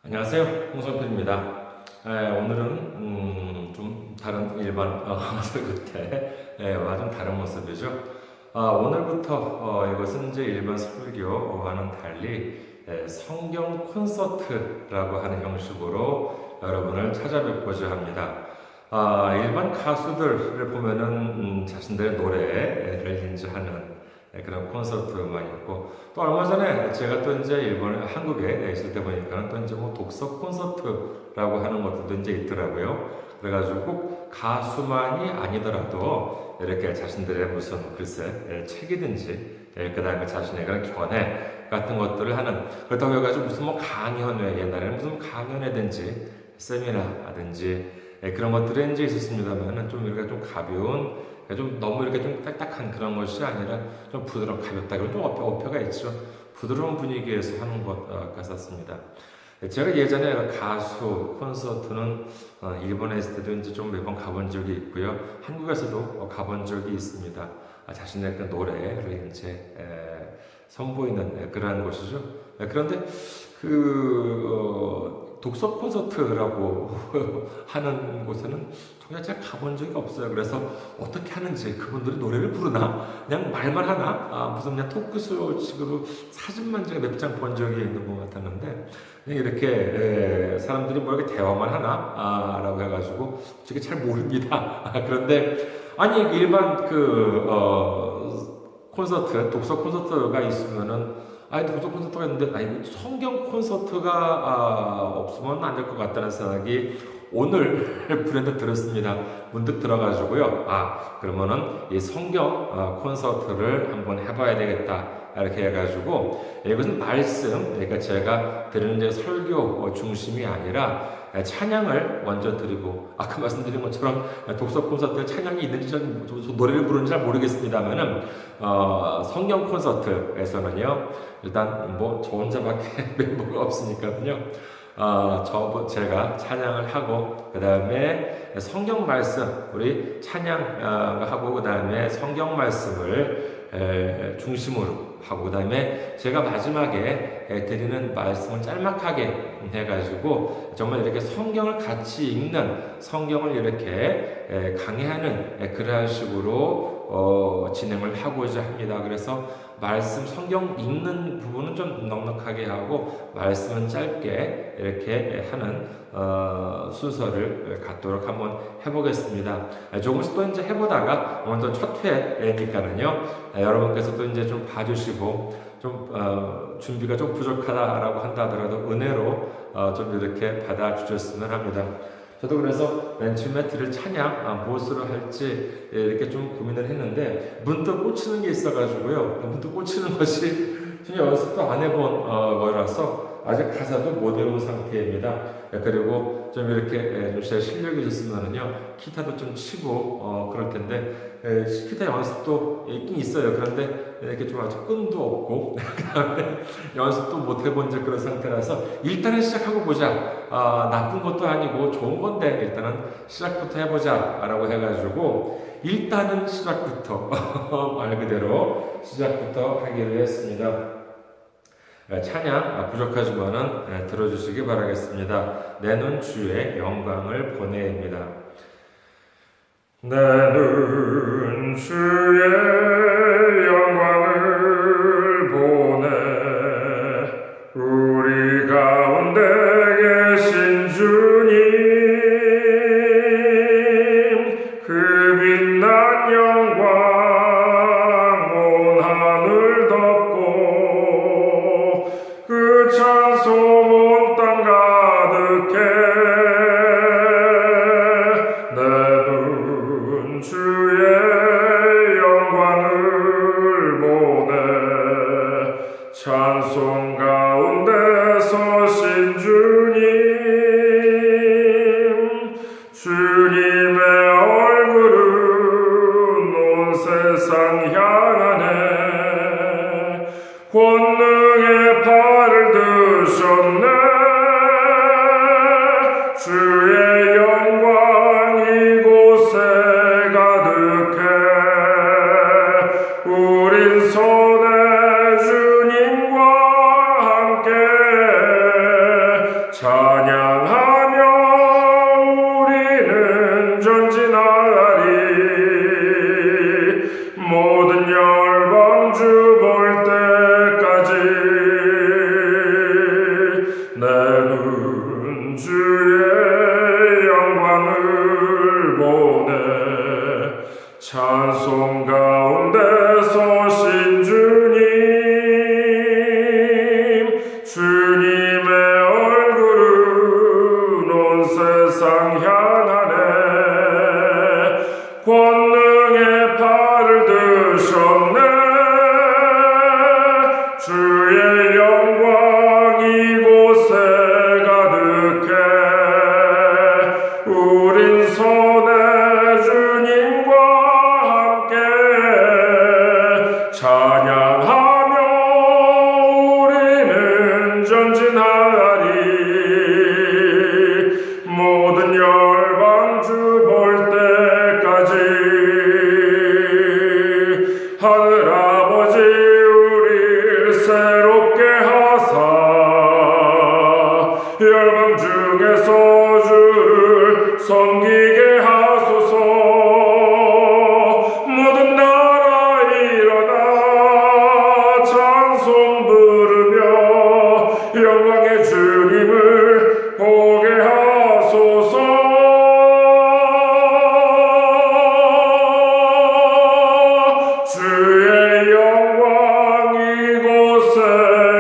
안녕하세요. 홍성필입니다. 오늘은 좀 다른 일반 설교 때와 좀 다른 모습이죠. 오늘부터 이것은 이제 일반 설교와는 달리 성경 콘서트라고 하는 형식으로 여러분을 찾아뵙고자 합니다. 일반 가수들을 보면은 자신들의 노래를 연주하는 그런 콘서트만 있고, 또 얼마 전에 제가 또 이제 한국에 있을 때 보니까 또 이제 뭐 독서 콘서트라고 하는 것들도 이제 있더라고요. 그래가지고 꼭 가수만이 아니더라도 이렇게 자신들의 무슨 글쎄 책이든지 그 다음에 자신의 그런 견해 같은 것들을 하는, 그렇다고 해가지고 무슨 뭐 강연회, 옛날에는 무슨 강연회든지 세미나든지 그런 것들이 이제 있었습니다만은 좀 이렇게 좀 가벼운, 좀 너무 이렇게 좀 딱딱한 그런 것이 아니라 좀 부드러운, 가볍다, 그런 좀 어폐가 있죠. 부드러운 분위기에서 하는 것 같았습니다. 제가 예전에 가수 콘서트는 일본에 있을 때도 이제 좀 몇 번 가본 적이 있고요. 한국에서도 가본 적이 있습니다. 자신의 그 노래를 이제 선보이는 그러한 곳이죠. 그런데 독서 콘서트라고 하는 곳에는 정말 제가 가본 적이 없어요. 그래서 어떻게 하는지, 그분들이 노래를 부르나? 그냥 말만 하나? 무슨 그냥 토크쇼식으로 사진만 제가 몇 장 본 적이 있는 것 같았는데, 그냥 이렇게 사람들이 뭐 이렇게 대화만 하나? 라고 해가지고, 솔직히 잘 모릅니다. 그런데, 아니, 일반 콘서트, 독서 콘서트가 있으면은, 독서 콘서트가 있는데, 성경 콘서트가 없으면 안 될 것 같다는 생각이 오늘 브랜드 들었습니다. 문득 들어가지고요. 그러면은 이 성경 콘서트를 한번 해봐야 되겠다. 이렇게 해가지고, 이것은 말씀, 그러니까 제가 드리는 설교 중심이 아니라 찬양을 먼저 드리고, 아까 말씀드린 것처럼 독서 콘서트에 찬양이 있는지 전 노래를 부르는지 잘 모르겠습니다만은, 성경 콘서트에서는요, 일단 뭐 저 혼자밖에 멤버가 없으니까요. 제가 찬양을 하고, 그 다음에 성경 말씀, 우리 찬양하고, 그 다음에 성경 말씀을 중심으로 하고, 그 다음에 제가 마지막에 드리는 말씀을 짤막하게 해가지고, 정말 이렇게 성경을 같이 읽는, 성경을 이렇게 강의하는 그러한 식으로 진행을 하고자 합니다. 그래서 말씀, 성경 읽는 부분은 좀 넉넉하게 하고 말씀은 짧게 이렇게 하는 순서를 갖도록 한번 해보겠습니다. 조금씩 또 이제 해보다가 오늘 또 첫 회니까는요, 여러분께서도 이제 좀 봐주시고, 좀 준비가 좀 부족하다라고 한다 하더라도 은혜로 좀 이렇게 받아주셨으면 합니다. 저도 그래서 맨 처음에 드릴 찬양 무엇으로 할지 이렇게 좀 고민을 했는데, 문득 꽂히는 게 있어가지고요. 문득 꽂히는 것이 전혀 연습도 안 해본 거라서 아직 가사도 못 외운 상태입니다. 그리고 좀 이렇게 제 실력이 있으면은요, 기타도 좀 치고 그럴 텐데, 기타 연습도 있긴 있어요. 그런데 이렇게 좀 아직 끈도 없고 그다음에 연습도 못 해본 그런 상태라서, 일단은 시작하고 보자. 나쁜 것도 아니고 좋은 건데 일단은 시작부터 해보자 라고 해가지고, 일단은 시작부터 말 그대로 시작부터 하기로 했습니다. 찬양 부족하지만은 들어주시기 바라겠습니다. 내는 주의 영광을 보내입니다. 내는 주의 영광을 보내, 우리 가운데 계신 주님, 그 빛난 영광 온 하늘 덮고, 그 찬송 온 땅 가득해. 내는 주의 영광을 보내, 찬송 가운데 서신 주님, 주님의 얼굴은 온 세상 향하네. 권능의 팔을 드셨네. 찬양하며 우리는 전진하리. 모든 열방 주 볼 때까지 내 눈 주의 영광을 보네. 찬송 가운데 서신 주님, 주님의 얼굴은 온 세상 향하네. 권능의 팔을 드셨네. 주의 영광 이곳에 가득해. 우린 손에 주님과 함께 찬양하며 우리는 전진하리. 모든 열방 주 볼 때까지 하늘아버지 우릴 새롭게 하사 열방 중에서 주를 섬기게 하소서. 모든 나라 일어나 찬송 부르며 영광의 주님을 보게 하소서. 주의 영광 이곳에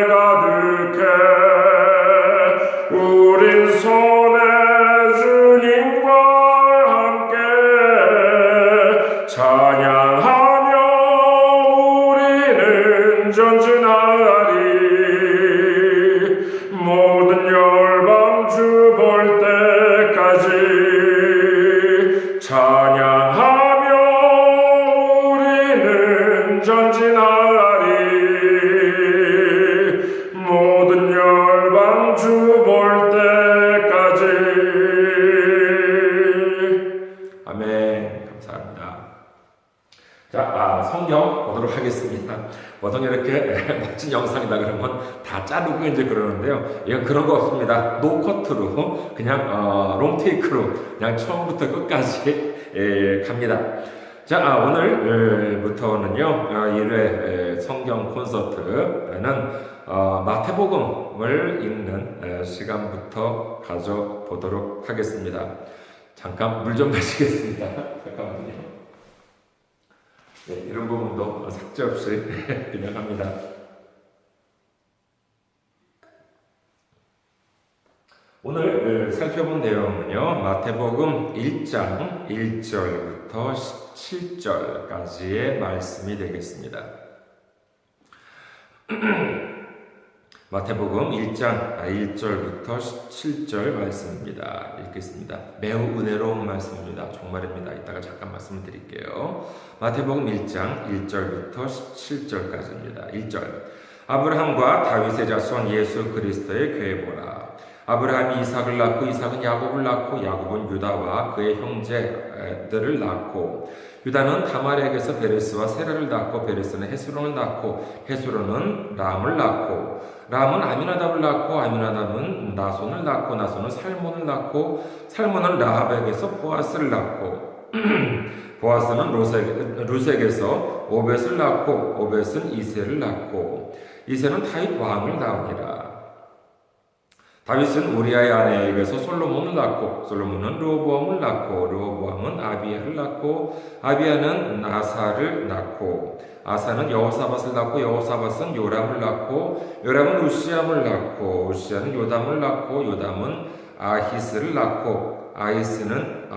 가득해. 우린 손에 주님과 함께 찬양하며 우리는 전진하리. 모든 열방 주 볼 때까지 찬양하며 우리는 전진하리. 모든 열방 주 볼 때까지. 아멘. 감사합니다. 자, 성경 보도록 하겠습니다. 보통 이렇게 멋진 영상이다 그러면 다 자르고 이제 그러는데요. 이건 그런 거 없습니다. 노커트로 그냥 롱테이크로 그냥 처음부터 끝까지 갑니다. 자, 오늘부터는요 1회 성경 콘서트는 마태복음을 읽는 시간부터 가져보도록 하겠습니다. 잠깐 물 좀 마시겠습니다. 잠깐만요. 네, 이런 부분도 삭제 없이 그냥 합니다. 오늘 살펴본 내용은요, 마태복음 1장 1절부터 17절까지의 말씀이 되겠습니다. 마태복음 1장 1절부터 17절 말씀입니다. 읽겠습니다. 매우 은혜로운 말씀입니다. 정말입니다. 이따가 잠깐 말씀을 드릴게요. 마태복음 1장 1절부터 17절까지입니다. 1절. 아브라함과 다윗의 자손 예수 그리스도의 교회 보라. 아브라함이 이삭을 낳고 이삭은 야곱을 낳고 야곱은 유다와 그의 형제들을 낳고 유다는 다말에게서 베레스와 세라를 낳고 베레스는 헤스론을 낳고 헤스론은 람을 낳고 람은 아미나답을 낳고 아미나답은 나손을 낳고 나손은 살몬을 낳고 살몬은 라합에게서 보아스를 낳고 보아스는 루색에서 오벳을 낳고 오벳은 이새를 낳고 이새는 다윗 왕을 낳으니라. 다윗은 우리아의 아내에게서 솔로몬을 낳고 솔로몬은 르호보암을 낳고 르호보암은 아비야를 낳고 아비야는 아사를 낳고 아사는 여호사밧을 낳고 여호사밧은 요람을 낳고 요람은 우시암을 낳고 우시암은 요담을 낳고 요담은 아히스를 낳고 아하스는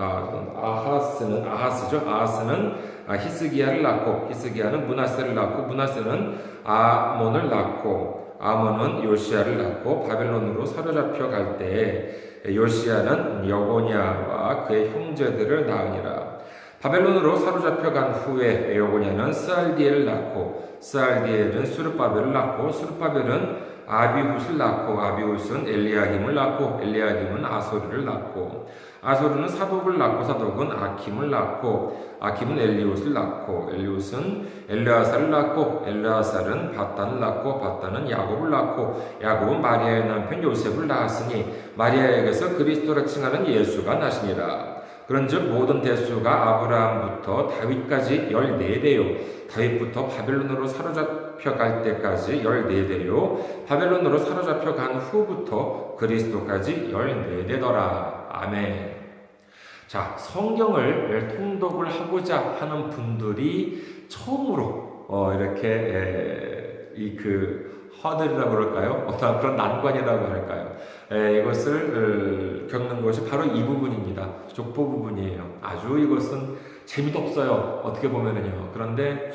히스기야를 낳고 히스기야는 므낫세를 낳고 므낫세는 아몬을 낳고 아몬은 요시야를 낳고 바벨론으로 사로잡혀 갈 때에 요시야는 여고냐와 그의 형제들을 낳으니라. 바벨론으로 사로잡혀 간 후에 여고냐는 스알디엘을 낳고 스알디엘은 수르바벨을 낳고 수르바벨은 아비훗을 낳고 아비훗은 엘리야김을 낳고 엘리야김은 아소리를 낳고 아소리는 사독을 낳고 사독은 아킴을 낳고 아킴은 엘리훗을 낳고 엘리훗은 엘르아살을 낳고 엘르아살은 바단을 낳고 바단은 야곱을 낳고 야곱은 마리아의 남편 요셉을 낳았으니 마리아에게서 그리스도라 칭하는 예수가 나시니라. 그런즉 모든 대수가 아브라함부터 다윗까지 14대요 다윗부터 바벨론으로 사로잡혀 갈 때까지 14대요 바벨론으로 사로잡혀 간 후부터 그리스도까지 14대더라. 아멘. 자, 성경을 통독을 하고자 하는 분들이 처음으로 이렇게 허들이라고 그럴까요? 어떤 그런 난관이라고 할까요? 이것을 겪는 것이 바로 이 부분입니다. 족보 부분이에요. 아주 이것은 재미도 없어요. 어떻게 보면은요. 그런데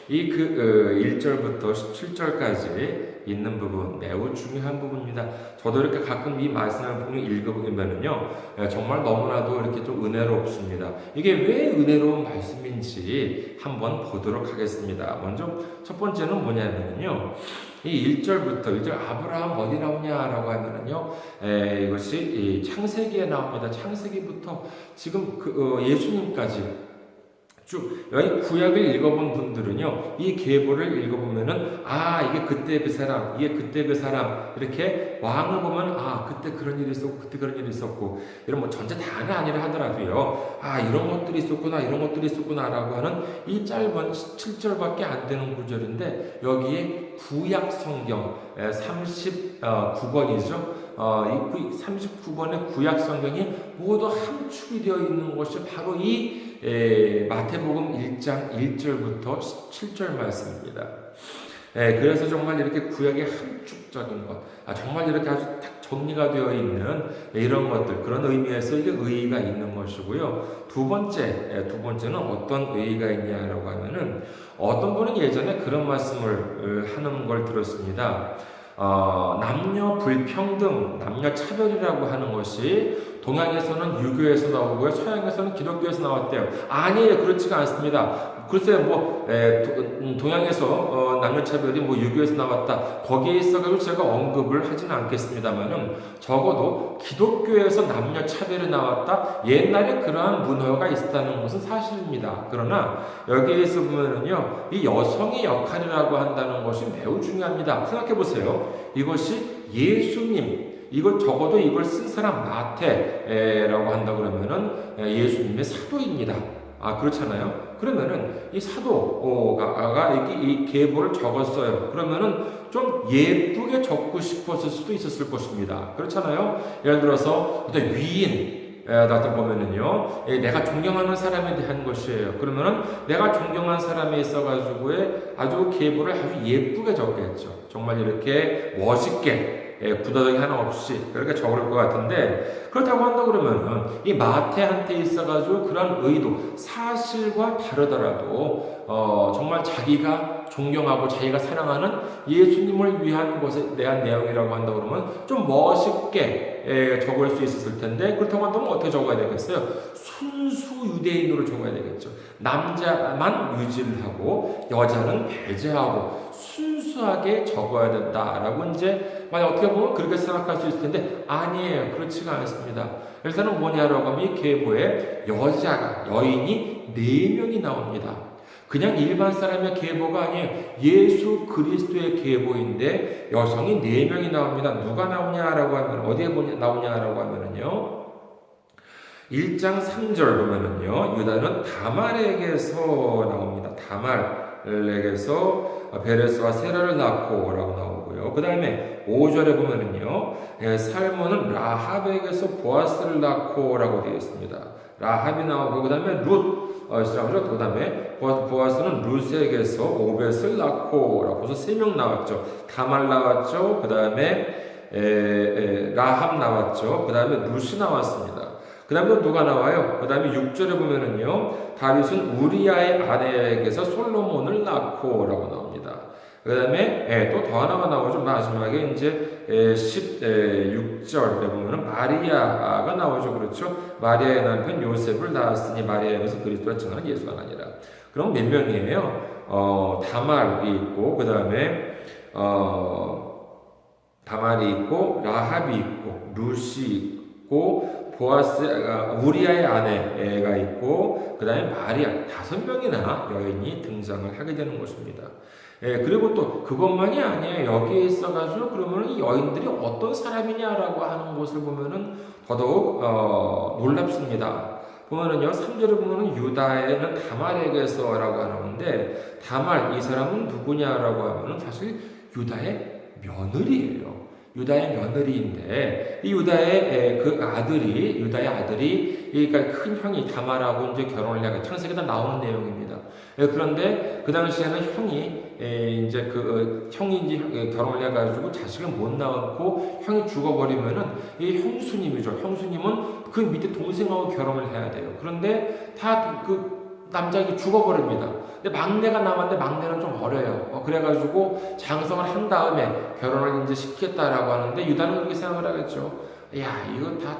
이 1절부터 17절까지 있는 부분 매우 중요한 부분입니다. 저도 이렇게 가끔 이 말씀을 읽어보면은요, 정말 너무나도 이렇게 좀 은혜롭습니다. 이게 왜 은혜로운 말씀인지 한번 보도록 하겠습니다. 먼저 첫 번째는 뭐냐면요, 이 1절부터 1절 아브라함 어디 나오냐라고 하면은요, 이것이 이 창세기에 나옵니다. 창세기부터 지금 예수님까지 쭉 여기 구약을 읽어본 분들은요, 이 계보를 읽어보면은 이게 그때 그 사람, 이게 그때 그 사람 이렇게 왕을 보면 그때 그런 일이 있었고 그때 그런 일이 있었고 이런 뭐 전체 다는 아니라 하더라도요, 이런 것들이 있었구나 이런 것들이 있었구나라고 하는 이 짧은 7절밖에 안 되는 구절인데 여기에 구약 성경 39권이죠. 이 39권의 구약 성경이 모두 함축이 되어 있는 것이 바로 이 마태복음 1장 1절부터 17절 말씀입니다. 그래서 정말 이렇게 구약의 함축적인 것, 정말 이렇게 아주 딱 정리가 되어 있는 이런 것들, 그런 의미에서 이게 의의가 있는 것이고요. 두 번째는 어떤 의의가 있냐라고 하면은 어떤 분은 예전에 그런 말씀을 하는 걸 들었습니다. 남녀 불평등, 남녀 차별이라고 하는 것이 동양에서는 유교에서 나오고요, 서양에서는 기독교에서 나왔대요. 아니에요, 그렇지가 않습니다. 글쎄요, 동양에서 남녀 차별이 유교에서 나왔다. 거기에 있어가지고 제가 언급을 하지는 않겠습니다만은 적어도 기독교에서 남녀 차별이 나왔다. 옛날에 그러한 문화가 있었다는 것은 사실입니다. 그러나 여기에서 보면은요, 이 여성의 역할이라고 한다는 것이 매우 중요합니다. 생각해 보세요. 이것이 예수님, 이걸 적어도 이걸 쓴 사람 마태라고 한다 그러면은 예수님의 사도입니다. 그렇잖아요. 그러면은 이 사도가 이 계보를 적었어요. 그러면은 좀 예쁘게 적고 싶었을 수도 있었을 것입니다. 그렇잖아요. 예를 들어서 어떤 위인 같은 보면은요, 내가 존경하는 사람에 대한 것이에요. 그러면은 내가 존경하는 사람에 있어가지고의 아주 계보를 아주 예쁘게 적겠죠. 정말 이렇게 멋있게. 구더더기 하나 없이 그렇게 적을 것 같은데, 그렇다고 한다 그러면은 이 마태한테 있어가지고 그런 의도, 사실과 다르더라도 정말 자기가 존경하고 자기가 사랑하는 예수님을 위한 것에 대한 내용이라고 한다 그러면 좀 멋있게 적을 수 있었을 텐데, 그렇다고 한다면 어떻게 적어야 되겠어요? 순수 유대인으로 적어야 되겠죠. 남자만 유지를 하고 여자는 배제하고 순수하게 적어야 된다라고 이제 만약 어떻게 보면 그렇게 생각할 수 있을 텐데, 아니에요. 그렇지가 않습니다. 일단은 뭐냐라고 하면 이 계보에 여인이 4명이 나옵니다. 그냥 일반 사람의 계보가 아니에요. 예수 그리스도의 계보인데 여성이 4명이 나옵니다. 누가 나오냐라고 하면, 어디에 나오냐라고 하면은요, 1장 3절 보면은요, 유다는 다말에게서 나옵니다. 다말에게서 베레스와 세라를 낳고라고 나오고요. 그 다음에 5절에 보면은요, 살몬은 라합에게서 보아스를 낳고라고 되어 있습니다. 라합이 나오고, 그 다음에 그 다음에 보아스는 룻에게서 오벳을 낳고라고 해서 3명 나왔죠. 다말 나왔죠. 그 다음에 라합 나왔죠. 그 다음에 룻이 나왔습니다. 그 다음에 또 누가 나와요? 그 다음에 6절에 보면은요, 다윗은 우리아의 아내에게서 솔로몬을 낳고라고 나옵니다. 그 다음에 또 더 하나가 나오죠. 마지막에 이제 16절에 보면은 마리아가 나오죠. 그렇죠? 마리아의 남편 요셉을 낳았으니 마리아에게서 그리스도라 칭하는 예수가 아니라. 그럼 몇 명이에요? 다말이 있고, 그 다음에 다말이 있고 라합이 있고 룻이 있고 보아스 우리아의 아내가 있고 그 다음에 마리아 5명이나 여인이 등장을 하게 되는 것입니다. 그리고 또 그것만이 아니에요. 여기에 있어가지고 그러면 이 여인들이 어떤 사람이냐라고 하는 것을 보면은 더더욱 놀랍습니다. 보면은요 3절에 보면은 유다에는 다말에게서라고 하는데 다말 이 사람은 누구냐라고 하면은 사실 유다의 며느리예요. 유다의 며느리인데 이 유다의 유다의 아들이 그러니까 큰 형이 다말하고 이제 결혼을 해가 창세기에 다 나오는 내용입니다. 그런데 그 당시에는 형이 이제 형이 이제 결혼을 해가지고 자식을 못 낳고 형이 죽어버리면은 이 형수님이죠. 형수님은 그 밑에 동생하고 결혼을 해야 돼요. 그런데 다 남자가 죽어버립니다. 근데 막내가 남았는데 막내는 좀 어려요. 그래가지고 장성을 한 다음에 결혼을 이제 시켰다라고 하는데 유다는 그렇게 생각을 하겠죠. 야, 이거 다,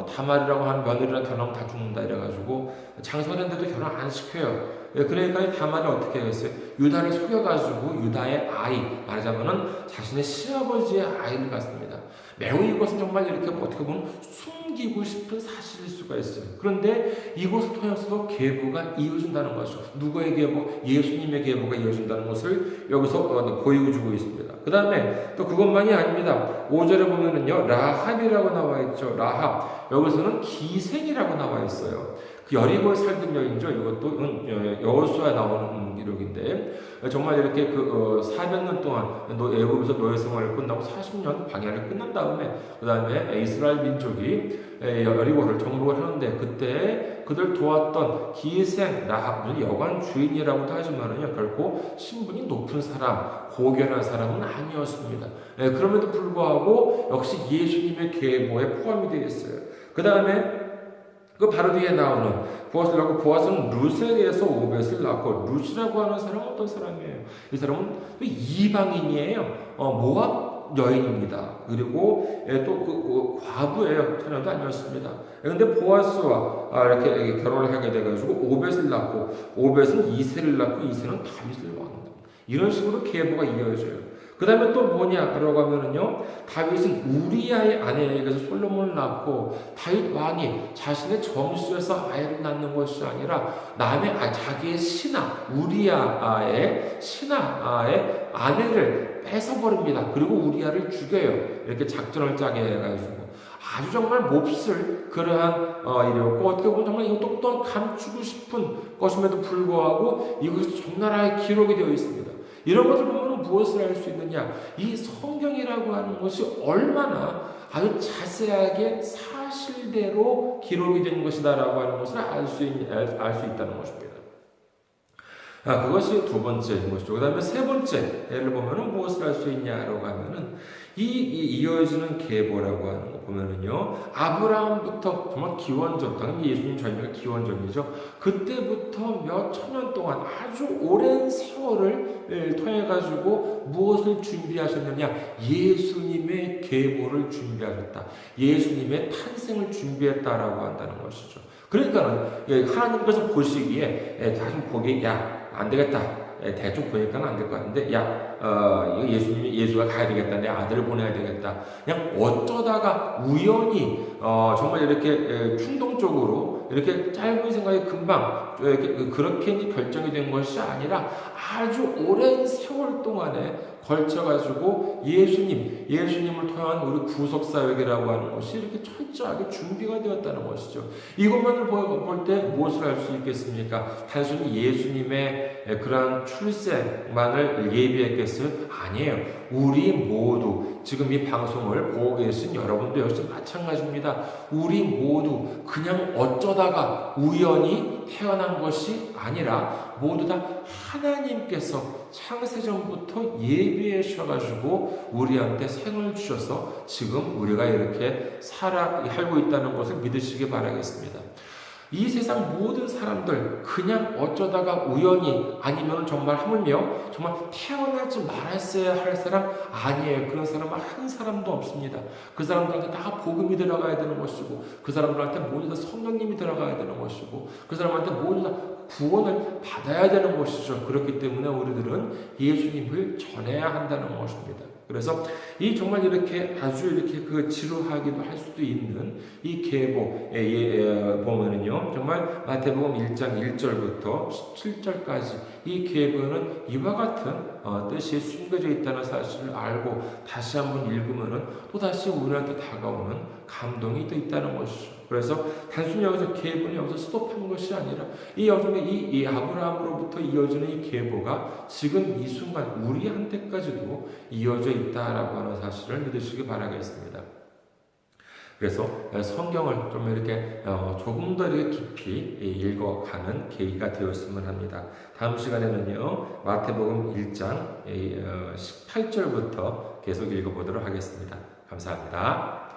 다말이라고 하는 며느리랑 결혼하면 다 죽는다. 이래가지고 장성했는데도 결혼 안 시켜요. 그러니까 다말이 어떻게 했어요? 유다를 속여가지고 유다의 아이, 말하자면은 자신의 시아버지의 아이를 갖습니다. 매우 이것은 정말 이렇게 어떻게 보면 숨기고 싶은 사실일 수가 있어요. 그런데 이것을 통해서도 계보가 이어진다는 것이죠. 누구의 계보? 예수님의 계보가 이어진다는 것을 여기서 보여주고 있습니다. 그 다음에 또 그것만이 아닙니다. 5절에 보면은요, 라합이라고 나와 있죠. 라합. 여기서는 기생이라고 나와 있어요. 그 여리고에 살던 여인이죠. 이것도 여호수아에 나오는 기록인데 정말 이렇게 400년 동안 애굽에서 노예 생활을 끝나고 40년 광야를 끝난 다음에 그 다음에 이스라엘 민족이 여리고를 정복을 하는데 그때 그들 도왔던 기생 라합은 여관 주인이라고도 하지만은요 결코 신분이 높은 사람, 고결한 사람은 아니었습니다. 그럼에도 불구하고 역시 예수님의 계보에 포함이 되어 있어요. 그 다음에 그 바로 뒤에 나오는 보아스를 낳고 보아스는 룻에 대해서 오벳을 낳고 룻이라고 하는 사람은 어떤 사람이에요? 이 사람은 이방인이에요. 모압 여인입니다. 그리고 또 과부예요. 처녀도 아니었습니다. 그런데 보아스와 이렇게 결혼을 하게 돼가지고 오벳을 낳고 오벳은 이새를 낳고 이새는 다윗을 낳는다. 이런 식으로 계보가 이어져요. 그 다음에 또 뭐냐라고 하면은요, 다윗은 우리아의 아내에게서 솔로몬을 낳고, 다윗 왕이 자신의 정수에서 아이를 낳는 것이 아니라, 자기의 우리아의 신하의 아내를 뺏어버립니다. 그리고 우리아를 죽여요. 이렇게 작전을 짜게 해가지고. 아주 정말 몹쓸 그러한 일이었고, 어떻게 보면 정말 이것도 또한 감추고 싶은 것임에도 불구하고, 이것이 적나라하게 기록이 되어 있습니다. 이런 것을 보면 무엇을 알 수 있느냐? 이 성경이라고 하는 것이 얼마나 아주 자세하게 사실대로 기록이 된 것이다라고 하는 것을 알 수 있다는 것입니다. 그것이 두 번째인 것이죠. 그 다음에 세 번째를 보면은 무엇을 알 수 있냐라고 하면은 이어지는 계보라고 하는 거 보면은요, 아브라함부터 정말 기원전, 당연히 예수님 절명의 기원전이죠. 그때부터 몇 천년 동안 아주 오랜 세월을 통해가지고 무엇을 준비하셨느냐? 예수님의 계보를 준비하셨다. 예수님의 탄생을 준비했다라고 한다는 것이죠. 그러니까는 하나님께서 보시기에 자신 보기에 안 되겠다. 대충 보니까는 안 될 것 같은데, 이거 예수가 가야 되겠다. 내 아들을 보내야 되겠다. 그냥 어쩌다가 우연히, 정말 이렇게 충동적으로, 이렇게 짧은 생각에 금방, 그렇게 결정이 된 것이 아니라 아주 오랜 세월 동안에 걸쳐가지고 예수님을 통한 우리 구속사역이라고 하는 것이 이렇게 철저하게 준비가 되었다는 것이죠. 이것만을 볼 때 무엇을 알 수 있겠습니까? 단순히 예수님의 그러한 출생만을 예비했겠어요? 아니에요. 우리 모두 지금 이 방송을 보고 계신 여러분도 역시 마찬가지입니다. 우리 모두 그냥 어쩌다가 우연히 태어난 것이 아니라 모두 다 하나님께서 창세전부터 예비하셔가지고 우리한테 생을 주셔서 지금 우리가 이렇게 살고 있다는 것을 믿으시기 바라겠습니다. 이 세상 모든 사람들 그냥 어쩌다가 우연히 아니면 정말 하물며 정말 태어나지 말았어야 할 사람 아니에요. 그런 사람은 한 사람도 없습니다. 그 사람들한테 다 복음이 들어가야 되는 것이고 그 사람들한테 모두 다 성령님이 들어가야 되는 것이고 그 사람한테 모두 다 구원을 받아야 되는 것이죠. 그렇기 때문에 우리들은 예수님을 전해야 한다는 것입니다. 그래서 이 정말 이렇게 아주 이렇게 그 지루하기도 할 수도 있는 이 계보에 보면은요, 정말 마태복음 1장 1절부터 17절까지 이 계보는 이와 같은 뜻이 숨겨져 있다는 사실을 알고 다시 한번 읽으면은 또 다시 우리한테 다가오는 감동이 또 있다는 것이죠. 그래서 단순히 여기서 계보는 여기서 스톱한 것이 아니라 이 아브라함으로부터 이어지는 이 계보가 지금 이 순간 우리한테까지도 이어져 있다라고 하는 사실을 믿으시기 바라겠습니다. 그래서 성경을 좀 이렇게 조금 더 이렇게 깊이 읽어가는 계기가 되었으면 합니다. 다음 시간에는요, 마태복음 1장 18절부터 계속 읽어보도록 하겠습니다. 감사합니다.